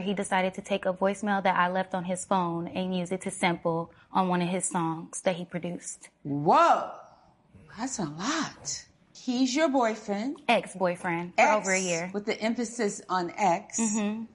He decided to take a voicemail that I left on his phone and use it to sample on one of his songs that he produced. Whoa, that's a lot. He's your boyfriend. Ex-boyfriend for over a year. With the emphasis on ex.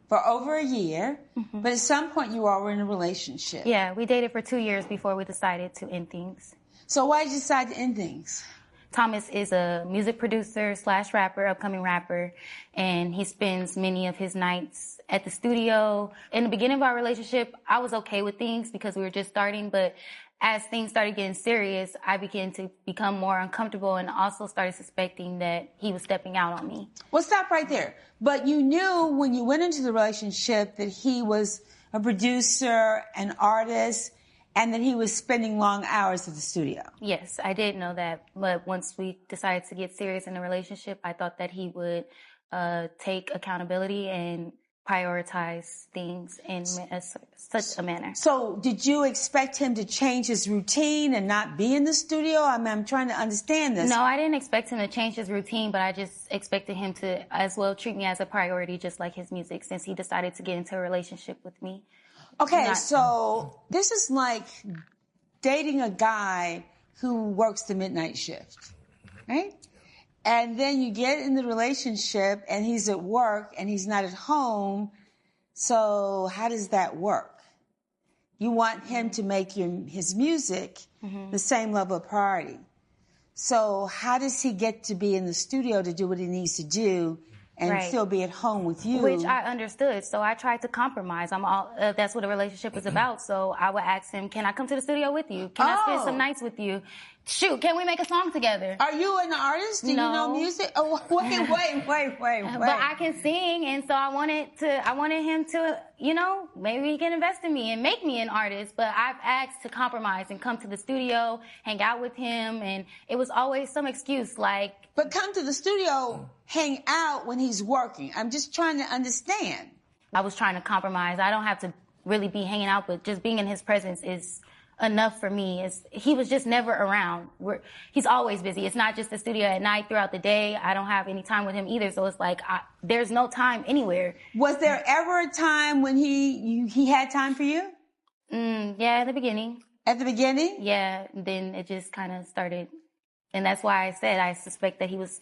For over a year. But at some point you all were in a relationship. Yeah, we dated for 2 years before we decided to end things. So why did you decide to end things? Thomas is a music producer / rapper, upcoming rapper, and he spends many of his nights at the studio. In the beginning of our relationship, I was okay with things because we were just starting, but as things started getting serious, I began to become more uncomfortable and also started suspecting that he was stepping out on me. Well, stop right there. But you knew when you went into the relationship that he was a producer, an artist, and that he was spending long hours at the studio. Yes, I did know that. But once we decided to get serious in the relationship, I thought that he would take accountability and prioritize things in such a manner. So did you expect him to change his routine and not be in the studio? I'm trying to understand this. No, I didn't expect him to change his routine, but I just expected him to as well treat me as a priority, just like his music, since he decided to get into a relationship with me. Okay, so this is like dating a guy who works the midnight shift, right? And then you get in the relationship and he's at work and he's not at home. So how does that work? You want him to make his music the same level of priority. So how does he get to be in the studio to do what he needs to do and still be at home with you? Which I understood. So I tried to compromise. That's what a relationship is about. So I would ask him, can I come to the studio with you? Can I spend some nights with you? Shoot, can we make a song together? Are you an artist? Do you know music? Oh, wait. But I can sing, and so I wanted him to, maybe he can invest in me and make me an artist. But I've asked to compromise and come to the studio, hang out with him, and it was always some excuse like... But come to the studio, hang out when he's working. I'm just trying to understand. I was trying to compromise. I don't have to really be hanging out, but just being in his presence is enough for me. He was just never around. He's always busy. It's not just the studio at night. Throughout the day, I don't have any time with him either. So it's like there's no time anywhere. Was there ever a time when he had time for you? Yeah, at the beginning. At the beginning? Yeah. Then it just kind of started, and that's why I said I suspect that he was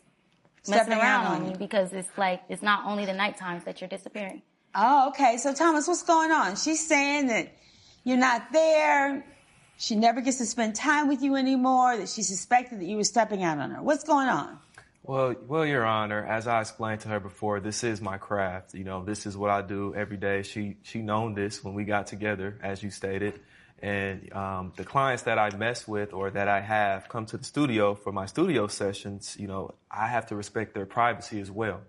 messing around on me, because it's like it's not only the night times that you're disappearing. Oh, okay. So Thomas, what's going on? She's saying that you're not there. She never gets to spend time with you anymore, that she suspected that you were stepping out on her. What's going on? Well, Your Honor, as I explained to her before, this is my craft. This is what I do every day. She known this when we got together, as you stated. And the clients that I mess with or that I have come to the studio for my studio sessions, I have to respect their privacy as well.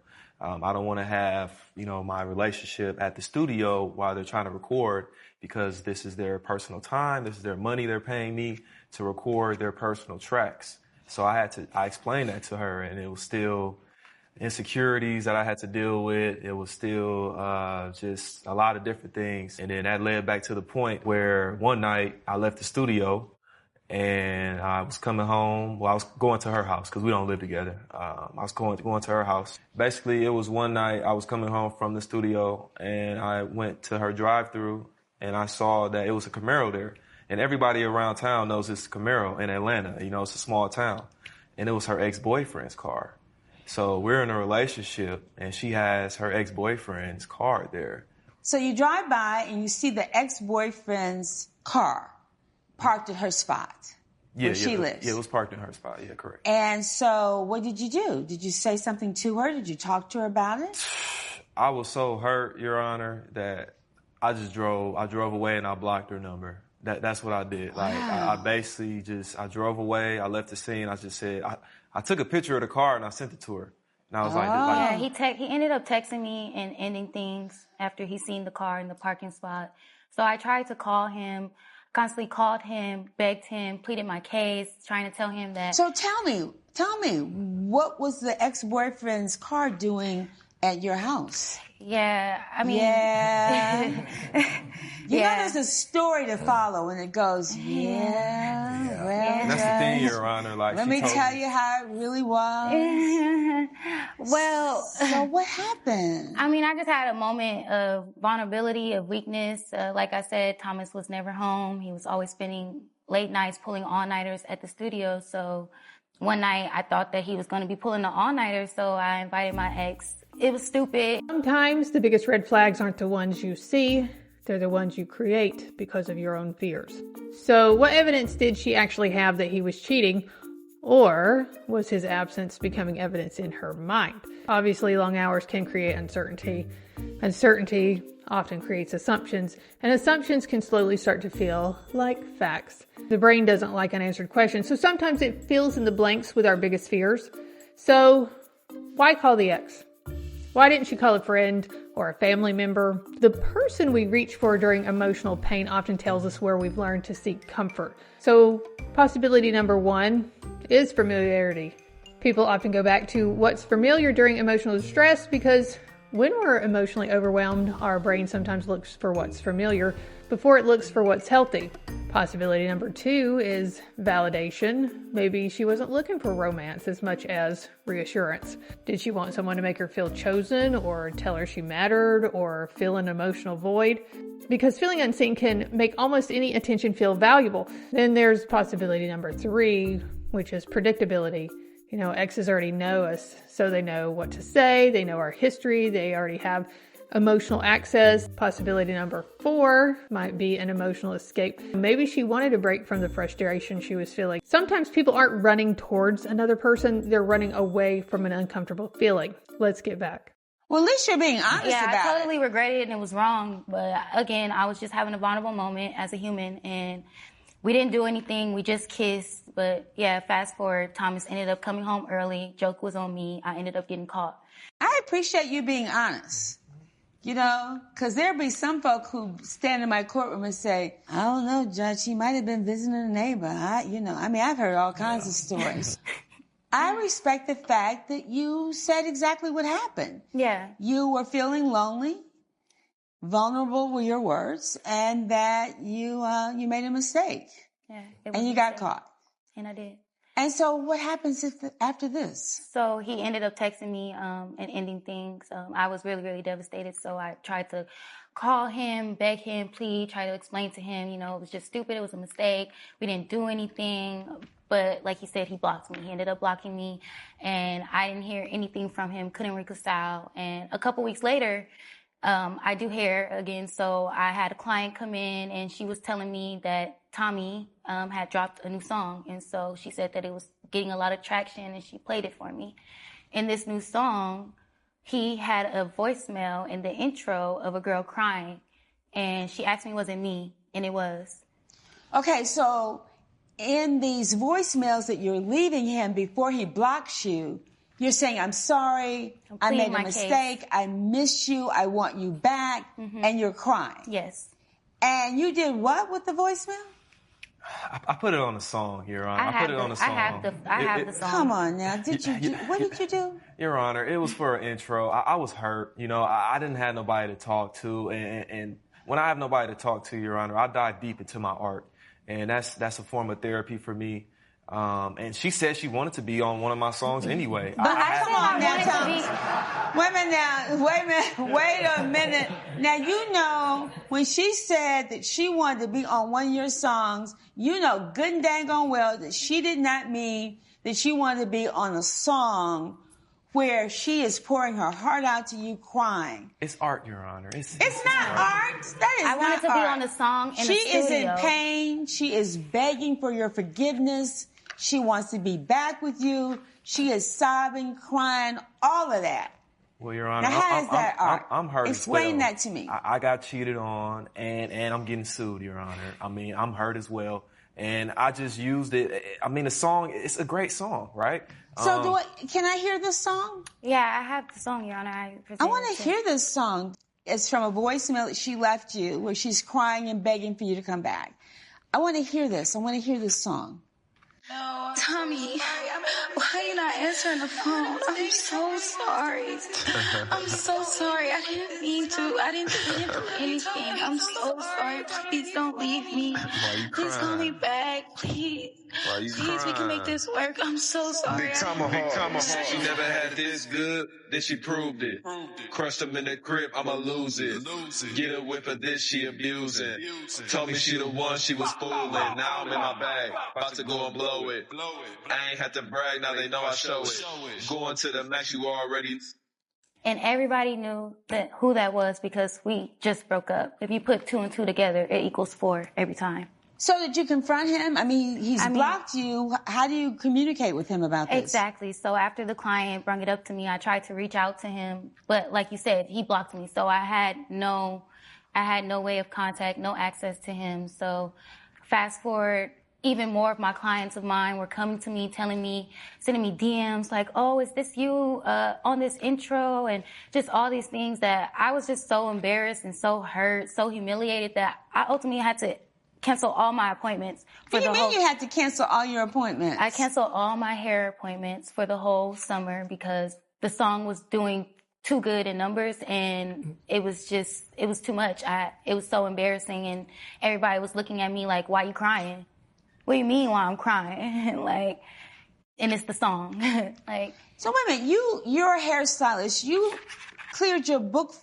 I don't want to have, my relationship at the studio while they're trying to record, because this is their personal time. This is their money they're paying me to record their personal tracks. So I explained that to her, and it was still insecurities that I had to deal with. It was still just a lot of different things. And then that led back to the point where one night I left the studio and I was coming home. Well, I was going to her house because we don't live together. I was going to her house. Basically, it was one night I was coming home from the studio and I went to her drive-through and I saw that it was a Camaro there. And everybody around town knows it's a Camaro in Atlanta. It's a small town. And it was her ex-boyfriend's car. So we're in a relationship and she has her ex-boyfriend's car there. So you drive by and you see the ex-boyfriend's car parked at her spot where she lives. Yeah, it was parked in her spot. Yeah, correct. And so what did you do? Did you say something to her? Did you talk to her about it? I was so hurt, Your Honor, that I drove away and I blocked her number. That's what I did. Wow. Like, I basically I drove away. I left the scene. I just said, I took a picture of the car and I sent it to her. And I was yeah, he ended up texting me and ending things after he seen the car in the parking spot. So I tried to call him, constantly called him, begged him, pleaded my case, trying to tell him that. So tell me, what was the ex-boyfriend's car doing at your house? Yeah, I mean... Yeah. You know, Yeah. there's a story to follow, and it goes, well, That's the thing, Your Honor. Like, let she me told tell you how it really was. Well, So what happened? I mean, I just had a moment of vulnerability, of weakness. Like I said, Thomas was never home. He was always spending late nights pulling all-nighters at the studio. So one night I thought that he was going to be pulling the all-nighters, so I invited my ex. It was stupid. Sometimes the biggest red flags aren't the ones you see, they're the ones you create because of your own fears. So what evidence did she actually have that he was cheating? Or was his absence becoming evidence in her mind? Obviously, long hours can create uncertainty. Uncertainty often creates assumptions, and assumptions can slowly start to feel like facts. The brain doesn't like unanswered questions, so sometimes it fills in the blanks with our biggest fears. So why call the ex? Why didn't she call a friend or a family member? The person we reach for during emotional pain often tells us where we've learned to seek comfort. So possibility number 1 is familiarity. People often go back to what's familiar during emotional distress because when we're emotionally overwhelmed, our brain sometimes looks for what's familiar before it looks for what's healthy. Possibility number 2 is validation. Maybe she wasn't looking for romance as much as reassurance. Did she want someone to make her feel chosen or tell her she mattered or fill an emotional void? Because feeling unseen can make almost any attention feel valuable. Then there's possibility number 3, which is predictability. You know, exes already know us, so they know what to say, they know our history, they already have emotional access. Possibility number 4 might be an emotional escape. Maybe she wanted a break from the frustration she was feeling. Sometimes people aren't running towards another person, they're running away from an uncomfortable feeling. Let's get back. Well, at least you're being honest Yeah, about I totally regretted it and it was wrong. But again, I was just having a vulnerable moment as a human and we didn't do anything. We just kissed. But yeah, fast forward, Thomas ended up coming home early. Joke was on me. I ended up getting caught. I appreciate you being honest. You know, because there'll be some folk who stand in my courtroom and say, I don't know, Judge, he might have been visiting a neighbor. I've heard all kinds of stories. I respect the fact that you said exactly what happened. Yeah. You were feeling lonely, vulnerable were your words, and that you made a mistake. Yeah. And you got caught. And I did. And so what happens after this? So he ended up texting me and ending things. I was really, really devastated. So I tried to call him, beg him, plead, try to explain to him, you know, it was just stupid. It was a mistake. We didn't do anything. But like he said, he blocked me. He ended up blocking me. And I didn't hear anything from him, couldn't reconcile. And a couple weeks later, I do hair again. So I had a client come in and she was telling me that Tommy had dropped a new song. And so she said that it was getting a lot of traction and she played it for me. In this new song, he had a voicemail in the intro of a girl crying. And she asked me, was it me? And it was. Okay, so in these voicemails that you're leaving him before he blocks you, you're saying, I'm sorry, I made a mistake, I miss you, I want you back, and you're crying. Yes. And you did what with the voicemail? I put it on the song, Your Honor. I put it on the song. I have the song. Come on now. What did you do? Your Honor, it was for an intro. I was hurt. You know, I didn't have nobody to talk to. And when I have nobody to talk to, Your Honor, I dive deep into my art. And that's a form of therapy for me. And she said she wanted to be on one of my songs anyway. But come on now, wait a minute. Now, you know, when she said that she wanted to be on one of your songs, you know good and dang on well that she did not mean that she wanted to be on a song where she is pouring her heart out to you crying. It's art, Your Honor. It's not art. That is I wanted to be on the song in the studio. She is in pain. She is begging for your forgiveness. She wants to be back with you. She is sobbing, crying, all of that. Well, Your Honor, now, how is that art? I'm hurt Explain as well. that to me. I got cheated on, and I'm getting sued, Your Honor. I mean, I'm hurt as well. And I just used it. I mean, the song, it's a great song, right? So can I hear this song? Yeah, I have the song, Your Honor. I want to hear this song. It's from a voicemail that she left you where she's crying and begging for you to come back. I want to hear this. I want to hear this song. No, Tommy, why are you not answering the phone? I'm so sorry. I'm so sorry. I didn't mean to. I didn't do anything. I'm so sorry. Please don't leave me. Please call me back. Please. Please, we can make this work. I'm so sorry. Big Tomahawk. She never had this good, then she proved it. Crushed him in the crib, I'ma lose it. Get her with her, this she abusing. Told me she the one, she was fooling. Now I'm in my bag, about to go and blow it. I ain't had to brag, now they know I show it. Going to the max, you already... And everybody knew who that was because we just broke up. If you put 2 and 2 together, it equals 4 every time. So did you confront him? I mean, he's blocked you. How do you communicate with him about this? Exactly. So after the client brought it up to me, I tried to reach out to him. But like you said, he blocked me. So I had no way of contact, no access to him. So fast forward, even more of my clients of mine were coming to me, telling me, sending me DMs like, oh, is this you on this intro? And just all these things that I was just so embarrassed and so hurt, so humiliated that I ultimately had to cancel all my appointments. What do you mean you had to cancel all your appointments? I canceled all my hair appointments for the whole summer because the song was doing too good in numbers and it was too much. It was so embarrassing and everybody was looking at me like, why are you crying? What do you mean why I'm crying? Like, and it's the song. Like. So wait a minute, you're a hairstylist. You cleared your book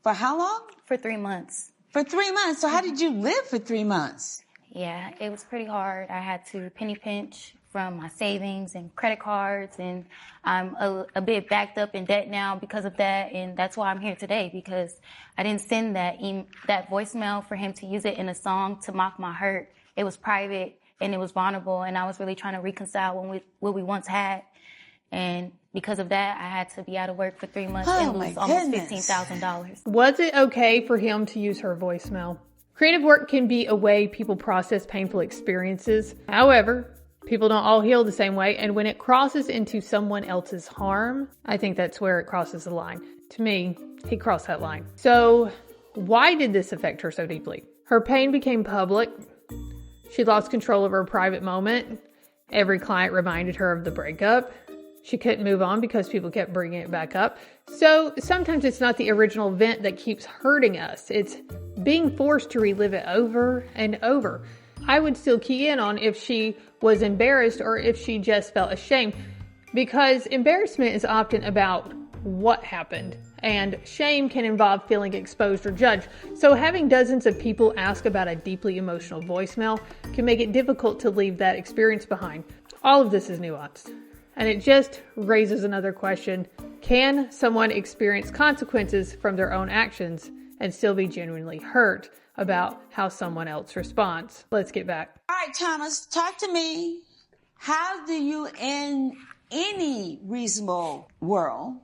for how long? For 3 months. For 3 months. So how did you live for 3 months? Yeah, it was pretty hard. I had to penny pinch from my savings and credit cards, and I'm a bit backed up in debt now because of that, and that's why I'm here today, because I didn't send that voicemail for him to use it in a song to mock my hurt. It was private, and it was vulnerable, and I was really trying to reconcile what we once had. And because of that, I had to be out of work for 3 months and lose almost $15,000. Was it okay for him to use her voicemail? Creative work can be a way people process painful experiences. However, people don't all heal the same way, and when it crosses into someone else's harm, I think that's where it crosses the line. To me, he crossed that line. So, why did this affect her so deeply? Her pain became public. She lost control of her private moment. Every client reminded her of the breakup. She couldn't move on because people kept bringing it back up. So sometimes it's not the original event that keeps hurting us. It's being forced to relive it over and over. I would still key in on if she was embarrassed or if she just felt ashamed, because embarrassment is often about what happened, and shame can involve feeling exposed or judged. So having dozens of people ask about a deeply emotional voicemail can make it difficult to leave that experience behind. All of this is nuanced. And it just raises another question. Can someone experience consequences from their own actions and still be genuinely hurt about how someone else responds? Let's get back. All right, Thomas, talk to me. How do you, in any reasonable world,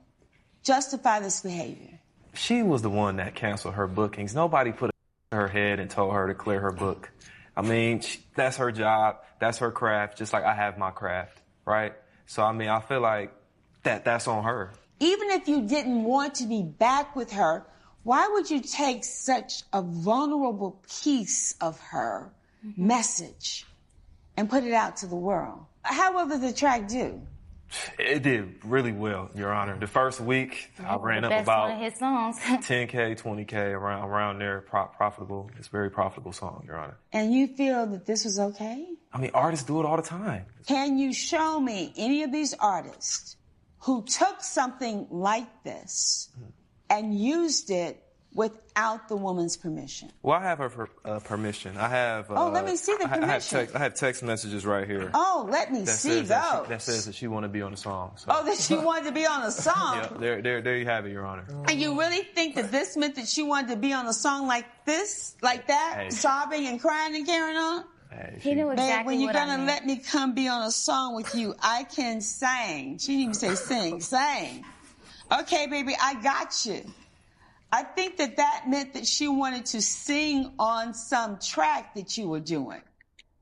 justify this behavior? She was the one that canceled her bookings. Nobody put a in her head and told her to clear her book. I mean, that's her job. That's her craft, just like I have my craft, right? So, I mean, I feel like that's on her. Even if you didn't want to be back with her, why would you take such a vulnerable piece of her message and put it out to the world? How well did the track do? It did really well, Your Honor. The first week, I ran up about one of his songs. 10K, 20K, around there, profitable. It's a very profitable song, Your Honor. And you feel that this was okay? I mean, artists do it all the time. Can you show me any of these artists who took something like this and used it without the woman's permission? Well, I have her permission. I have... let me see the permission. I have text messages right here. Oh, let me see those. That says that she wanted to be on the song. So. Oh, that she wanted to be on a song? Yeah, there you have it, Your Honor. And you really think that this meant that she wanted to be on a song like this, like that, hey. Sobbing and crying and carrying on? Hey, he knew exactly when you're what I gonna meant. let me come be on a song with you, I can sing. She didn't even say sing, sing. Okay, baby, I got you. I think that meant that she wanted to sing on some track that you were doing.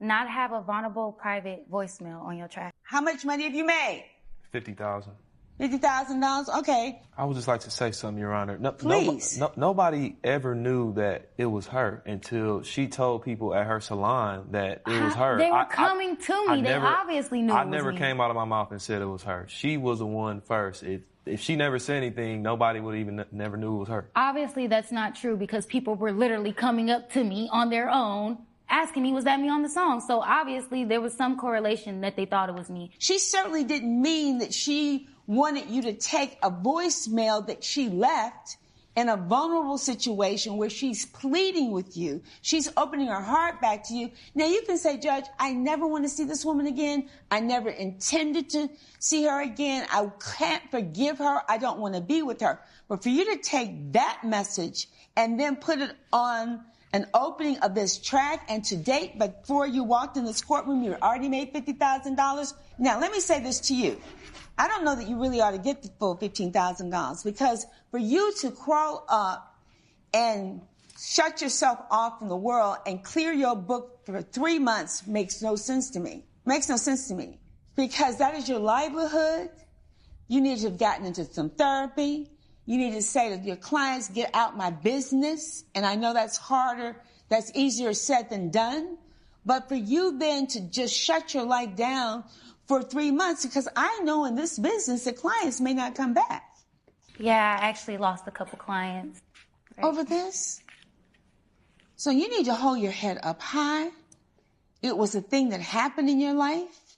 Not have a vulnerable private voicemail on your track. How much money have you made? $50,000. $50,000? Okay. I would just like to say something, Your Honor. Please. Nobody ever knew that it was her until she told people at her salon that it was her. They were coming to me. They obviously knew it was me. I never came out of my mouth and said it was her. She was the one first. If she never said anything, nobody would even never knew it was her. Obviously, that's not true because people were literally coming up to me on their own asking me, was that me on the song? So obviously there was some correlation that they thought it was me. She certainly didn't mean that she wanted you to take a voicemail that she left in a vulnerable situation where she's pleading with you. She's opening her heart back to you. Now you can say, Judge, I never want to see this woman again. I never intended to see her again. I can't forgive her. I don't want to be with her. But for you to take that message and then put it on an opening of this track, and to date, before you walked in this courtroom, you already made $50,000. Now, let me say this to you. I don't know that you really ought to get the full $15,000 because for you to crawl up and shut yourself off from the world and clear your book for 3 months makes no sense to me. Makes no sense to me because that is your livelihood. You need to have gotten into some therapy. You need to say to your clients, get out my business. And I know that's harder. That's easier said than done. But for you then to just shut your life down for 3 months, because I know in this business that clients may not come back. Yeah, I actually lost a couple clients. Right. Over this? So you need to hold your head up high. It was a thing that happened in your life.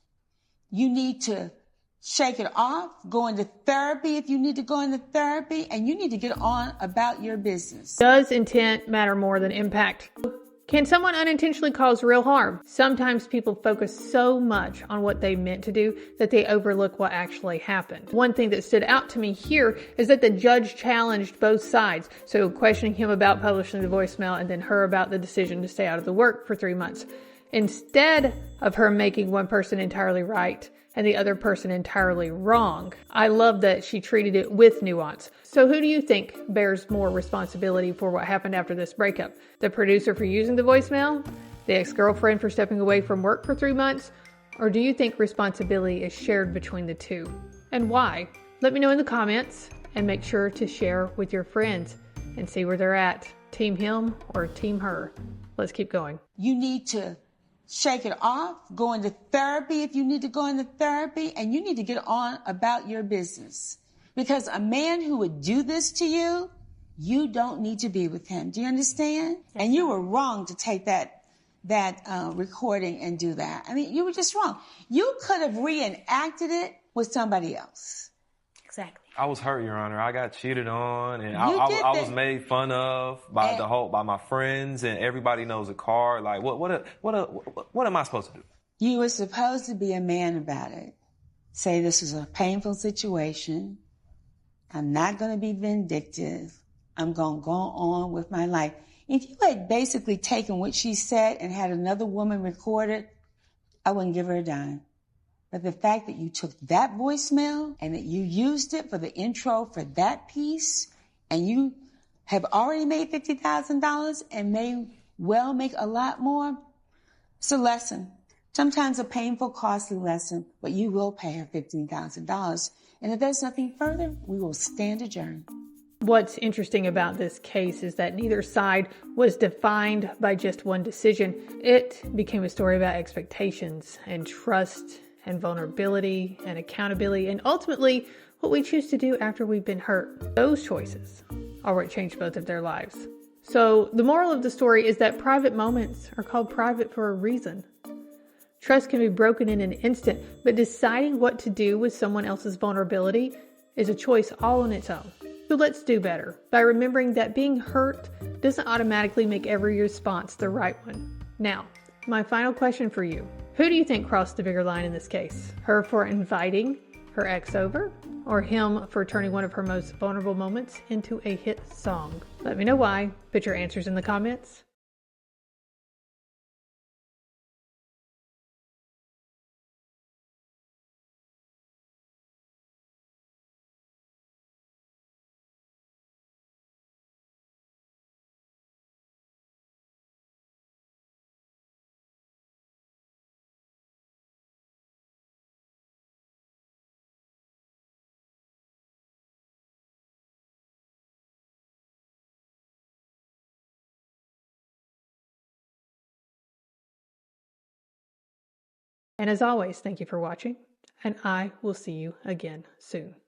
You need to shake it off, go into therapy if you need to go into therapy, and you need to get on about your business. Does intent matter more than impact? Can someone unintentionally cause real harm? Sometimes people focus so much on what they meant to do that they overlook what actually happened. One thing that stood out to me here is that the judge challenged both sides. So questioning him about publishing the voicemail and then her about the decision to stay out of the work for 3 months. Instead of her making one person entirely right and the other person entirely wrong, I love that she treated it with nuance. So who do you think bears more responsibility for what happened after this breakup? The producer for using the voicemail? The ex-girlfriend for stepping away from work for 3 months? Or do you think responsibility is shared between the two? And why? Let me know in the comments and make sure to share with your friends and see where they're at. Team him or team her? Let's keep going. You need to shake it off, go into therapy if you need to go into therapy, and you need to get on about your business. Because a man who would do this to you, you don't need to be with him. Do you understand? And you were wrong to take that recording and do that. I mean, you were just wrong. You could have reenacted it with somebody else. Exactly. I was hurt, Your Honor. I got cheated on, and I was made fun of by by my friends, and everybody knows a card. Like, what am I supposed to do? You were supposed to be a man about it. Say this was a painful situation. I'm not going to be vindictive. I'm going to go on with my life. If you had basically taken what she said and had another woman record it, I wouldn't give her a dime. But the fact that you took that voicemail and that you used it for the intro for that piece, and you have already made $50,000 and may well make a lot more, it's a lesson. Sometimes a painful, costly lesson, but you will pay her $15,000. And if there's nothing further, we will stand adjourned. What's interesting about this case is that neither side was defined by just one decision. It became a story about expectations and trust and vulnerability and accountability and ultimately what we choose to do after we've been hurt. Those choices are what changed both of their lives. So the moral of the story is that private moments are called private for a reason. Trust can be broken in an instant, but deciding what to do with someone else's vulnerability is a choice all on its own. So let's do better by remembering that being hurt doesn't automatically make every response the right one. Now, my final question for you. Who do you think crossed the bigger line in this case? Her for inviting her ex over, or him for turning one of her most vulnerable moments into a hit song? Let me know why. Put your answers in the comments. And as always, thank you for watching, and I will see you again soon.